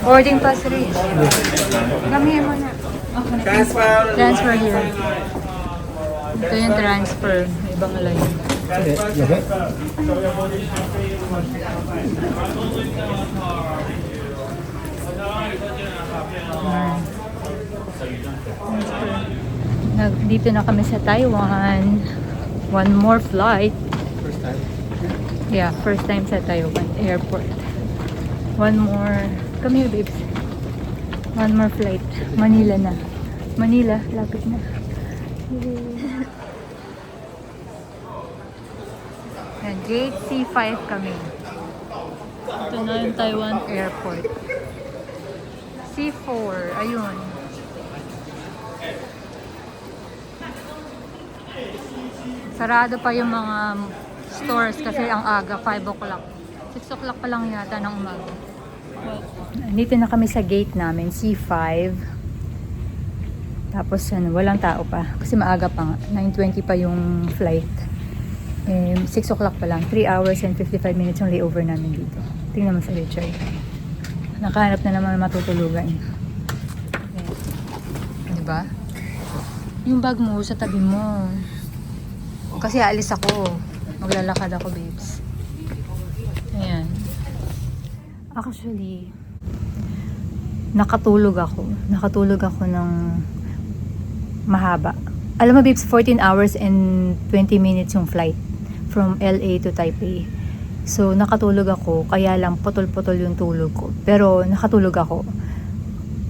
Boarding pass reach. Gamihin mo na. Transfer here. Ito yung transfer. May ibang line. Dito na kami sa Taiwan. One more flight. First time? Yeah, first time sa Taiwan airport. One more. Come here, babes. One more flight. Manila na. Manila, lapit na. Yan, gate C5 kami. Ito na yung Taiwan airport. C4, ayun. Sarado pa yung mga stores kasi ang aga, 5 o'clock. 6 o'clock pa lang yata ng umaga. Dito na kami sa gate namin, C5. Tapos ano, walang tao pa. Kasi maaga pa nga. 9:20 pa yung flight. 6 o'clock pa lang. 3 hours and 55 minutes yung layover namin dito. Tingnan mo sa Richard. Nakahanap na naman matutulugan. Diba? Yung bag mo sa tabi mo. Kasi aalis ako. Maglalakad ako, babes. Ayan. Actually, nakatulog ako. Nakatulog ako ng mahaba. Alam mo, babes, 14 hours and 20 minutes yung flight from LA to Taipei. So, nakatulog ako. Kaya lang, putol-putol yung tulog ko. Pero, nakatulog ako.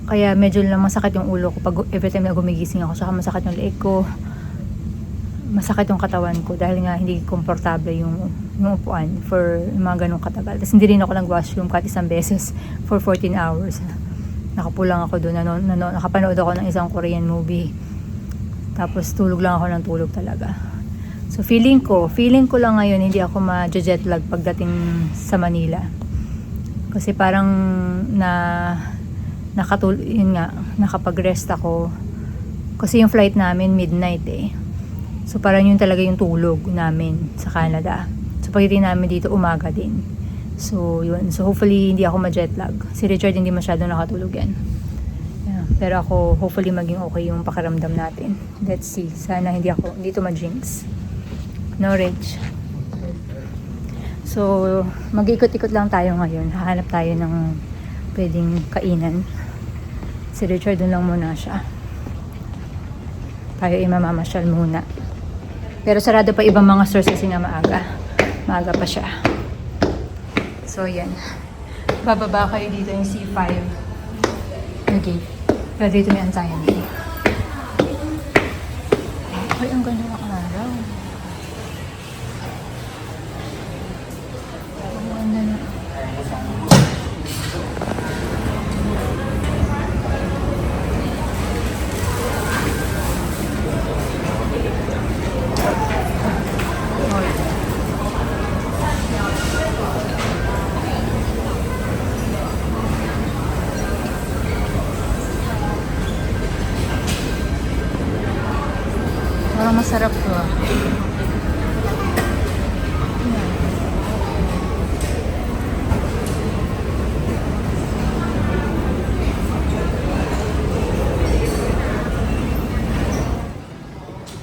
Kaya medyo lang masakit yung ulo ko pag every time na gumigising ako. Saka masakit yung leeg ko. Masakit yung katawan ko dahil nga hindi komportable yung upuan for mga ganong katagal. Tapos hindi rin ako nag-washroom kahit isang beses for 14 hours. Nakapulang ako doon. Nakapanood ako ng isang Korean movie. Tapos tulog lang ako ng tulog talaga. So feeling ko lang ngayon hindi ako ma-jet lag pagdating sa Manila. Kasi parang yun nga, nakapag-rest ako. Kasi yung flight namin midnight eh. So parang yun talaga yung tulog namin sa Canada. So pagdating namin dito umaga din. So yun. So hopefully hindi ako ma-jet lag. Si Richard hindi masyado nakatulog yan. Yeah. Pero ako hopefully maging okay yung pakiramdam natin. Let's see. Sana hindi to ma-jinx. No, Rich. So mag-ikot-ikot lang tayo ngayon. Hahanap tayo ng pwedeng kainan. Si Richard dun lang muna siya. Tayo mamamasyal muna. Pero sarado pa ibang mga stores kasi nga maaga. Maaga pa siya. So, yan. Bababa kayo dito yung C5. Okay. Pero dito may antayan. Ay, ang ganda ng araw. Ang ganda na. Parang masarap to ah.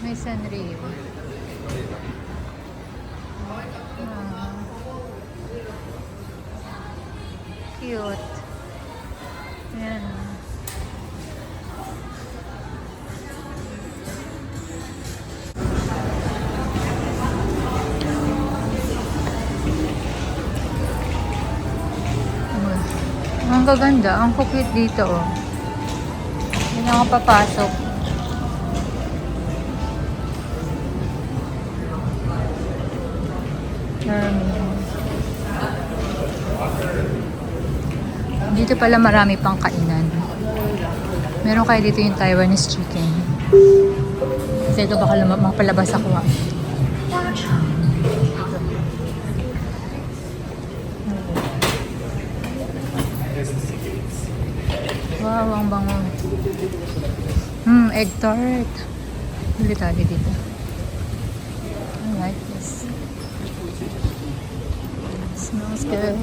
May sunroof. Cute. Ayan. Ang gaganda. Ang cute dito oh. Hindi ako papasok. Dito pala marami pang kainan. Meron kayo dito yung Taiwanese chicken. Kasi ito baka mapalabas ako ah. Wow, ang bango. Egg tart. Bili tayo dito. I like this. Smells good.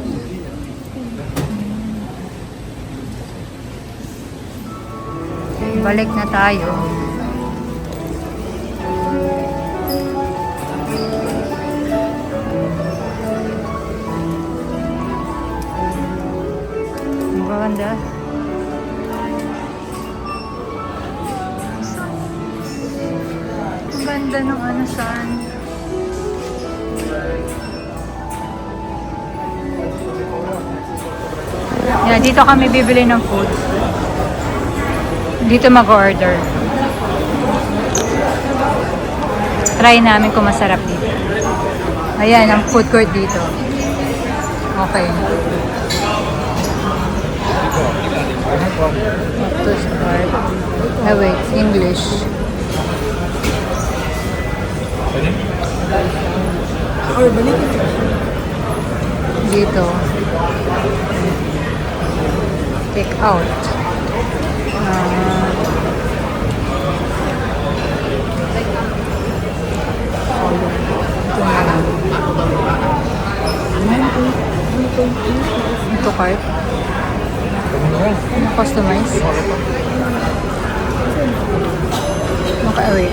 Balik na tayo. Ang ganda. Ang ganda ng ano saan. Yan, dito kami bibili ng food. Dito mag-order. Try namin kung masarap dito. Ayan, ang food court dito. Okay. To start. Ah, wait, English. Dito. Take out. Ito cart. Customize. Wait.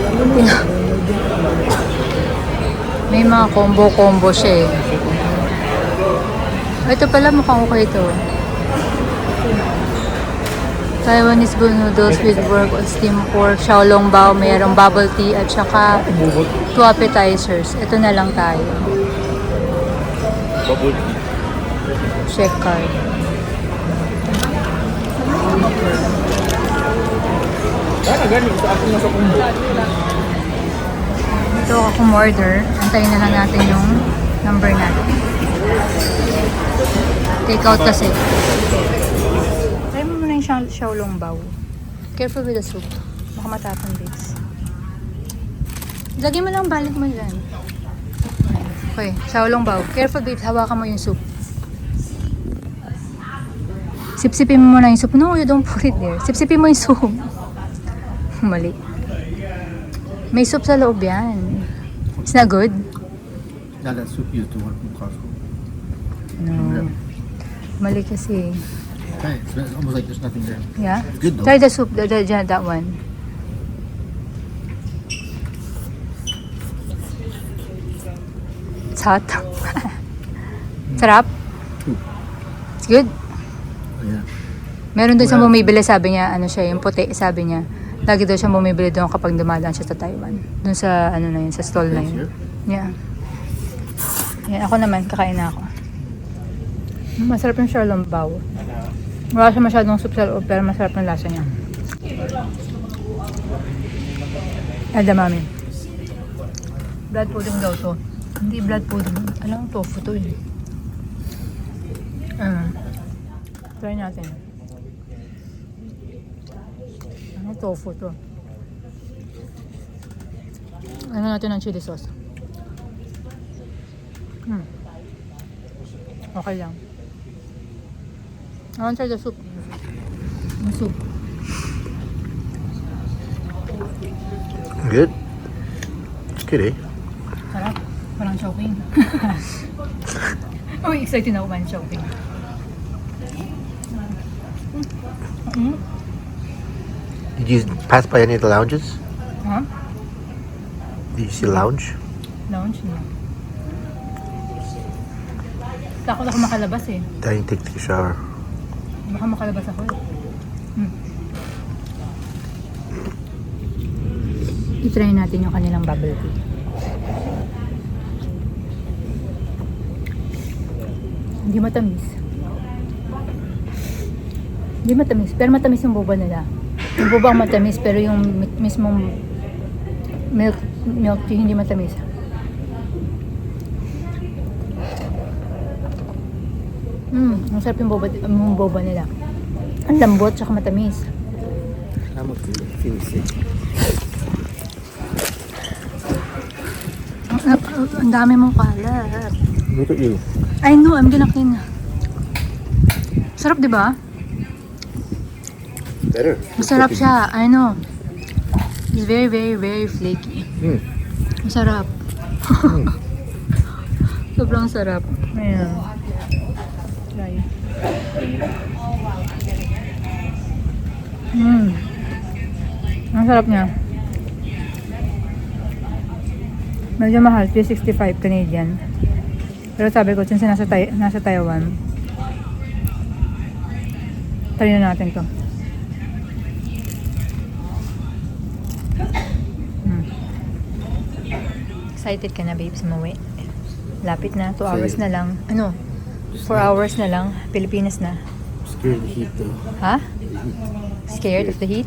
May mga combo siya eh. Ito pala mukhang okay ito. Taiwanese bowl noodles with pork or steamed pork, xiaolongbao, mayroong bubble tea at saka 2 appetizers. Ito na lang tayo. Bubble tea. Check card. Galing sa akin nasa kumbo. Ito akong order. Antayin na lang natin yung number natin. Take out kasi. Try mo muna yung xiaolongbao. Careful with the soup. Baka matapon base. Lagyan mo lang, balik mo dyan. Okay, xiaolongbao. Careful babes, hawakan mo yung soup. Sipsipin mo muna yung soup. No, you don't put it there. Sipsipin mo yung soup. Mali. May soup sa loob yan. It's not good? Yeah, that soup used to work in Costco. No. Mali kasi. Okay, so it's almost like there's nothing there. Yeah? It's good though. Try the soup, that one. It's hot. Sarap? Soup. It's good? Oh, yeah. Meron doon sa bumibili, sabi niya, ano siya, yung puti, sabi niya, lagi daw siya bumibili doon kapag dumadaan siya sa Taiwan. Doon sa, ano na yun, sa stall na yun. Yeah. Yan, ako naman, kakain na ako. Masarap yung xiaolongbao. Wala siya masyadong soup sa loob, pero masarap yung lasa niya. Edamame. Blood pudding daw to. Hindi blood pudding. Alam, tofu to eh. Try natin. Ano tofu to? Ano natin ng chili sauce? Okay lang. I want to try the soup. The soup. Good. It's good, eh? Sarap. Parang choking. Oh, excited na ako man choking. Did you pass by any of the lounges? Huh? Did you see a lounge? Lounge na. Takot ako makalabas eh. Didn't take a shower. Baka makalabas ako eh. I-try natin yung kanilang bubble tea. Hindi matamis. Hindi matamis. Pero matamis yung boba nila. Yung boba ang matamis pero yung mismong milk tea hindi matamis. Ang sarap yung boba nila. Ang lambot tsaka matamis. I'm feeling sick. Ang dami mong kalat. Look at you. I know, I'm gonna clean. Sarap, di ba? Better. Masarap siya. I know. It's very, very, very flaky. Masarap. Sobrang sarap. Ayan. Try. Ang sarap niya. Medyo mahal, 365 Canadian. Pero sabi ko, since nasa Taiwan, try na natin to. Excited ka na, babes, umuwi? Lapit na, 2 hours na lang. 4 hours na lang, Pilipinas na. Scared of the heat though. Ha? Scared of the heat?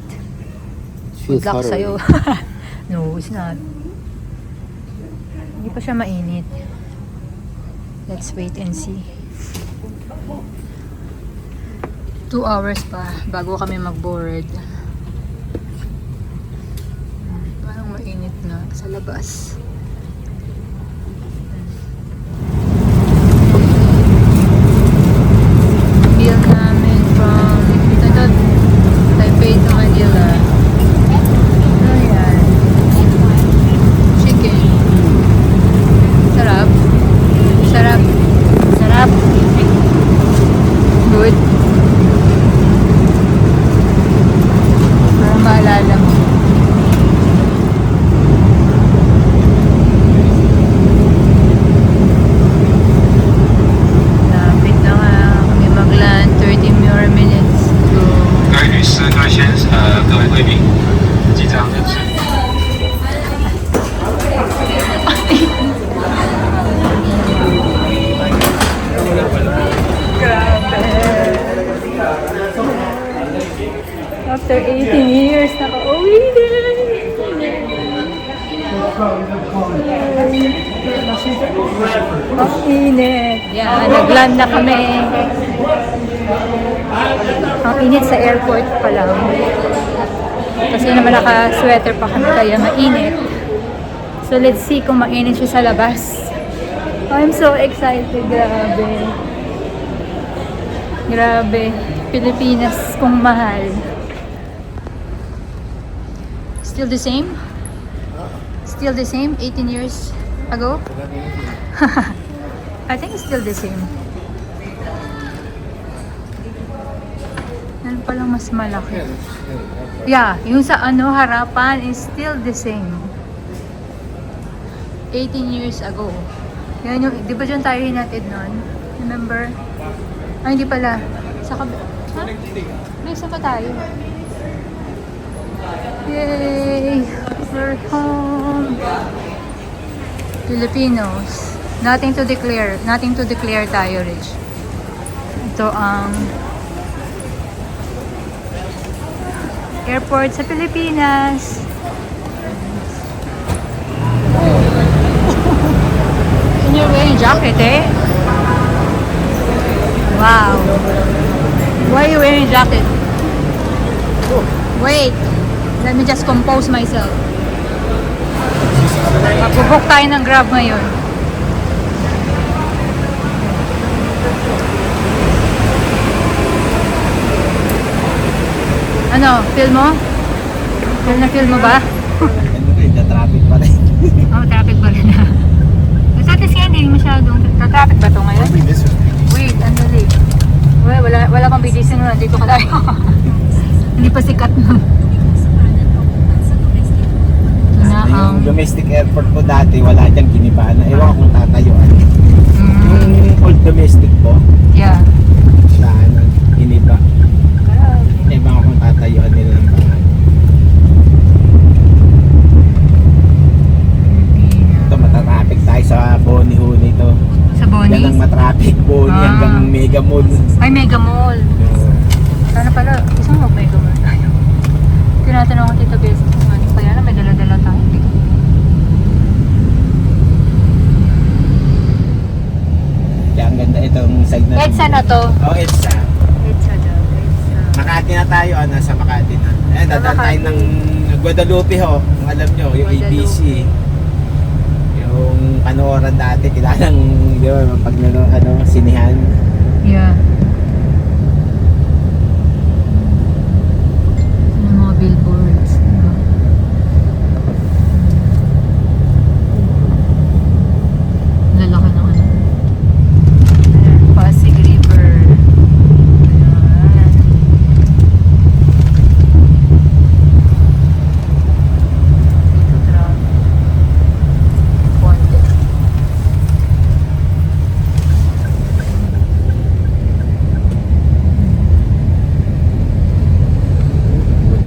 Feels Good luck hotter. sa'yo. No, it's not. Hindi pa siya mainit. Let's wait and see. 2 hours pa bago kami mag-board. Parang mainit na sa labas. Meal namin from Taipei to Manila. Ayan. Chicken. Sarap. Sarap. Sarap. Good. Para maalala mo. Lapit na nga kami mag-land. 30 more minutes to 各位女士、各位先生、各位贵宾，即将人生。 After 18 years, nakauwi din. Ang init. Yan, nag-land na kami. Ang init sa airport pa lang. Kasi naman naka-sweater pa kami kaya mainit. So let's see kung mainit siya sa labas. I'm so excited. Grabe. Grabe. Pilipinas kung mahal. Still the same? Still the same? 18 years ago? I think it's still the same. Yan palang mas malaki. Yeah, yung sa harapan is still the same. 18 years ago. Yan yung, di ba dyan tayo hinatid nun? Remember? Ay, hindi pala. Sa Ha? May isa pa tayo. Yay! We're home! Filipinos. Nothing to declare. Nothing to declare tayo, Rich. Ito ang airport sa Pilipinas. And you're wearing jacket, eh? Wow. Why are you wearing jacket? Wait. Let me just compose myself. Magbubok tayo ng Grab ngayon. Ano? Feel mo? Feel mo ba? Traffic pa rin. Oh, traffic pa rin. Basta at least hindi masyadong traffic ba ito ngayon? Wait, andali. Wala pang BDC nun. Nandito ka tayo. Hindi pa sikat nun. Yung domestic airport ko dati, wala dyan Ginibana. Ewan ko kung tatayuan. Yung old domestic ko, Yeah. saan ang Giniba. Ewan ko kung tatayuan nila ng pangalan. Ito, matatraffic tayo sa Boni ho nito. Sa Boni? Yan ang matraffic, Boni hanggang Mega Mall. Ay, Mega Mall. Sana pala, gusto mo mag-Mega Mall tayo. Tinatanong ko Tita Bes, kaya na may dala-dala tayo. Kaya ang ganda itong side na. EDSA na to. Oh, EDSA. EDSA daw. EDSA. Makati na tayo, nasa Makati na. Ayan, dadaan tayo Makati. ng Guadalupe ho, kung alam nyo, yung Guadalupe. ABC. Yung Panoran dati, kilalang, di ba, pag sinihan. Yeah.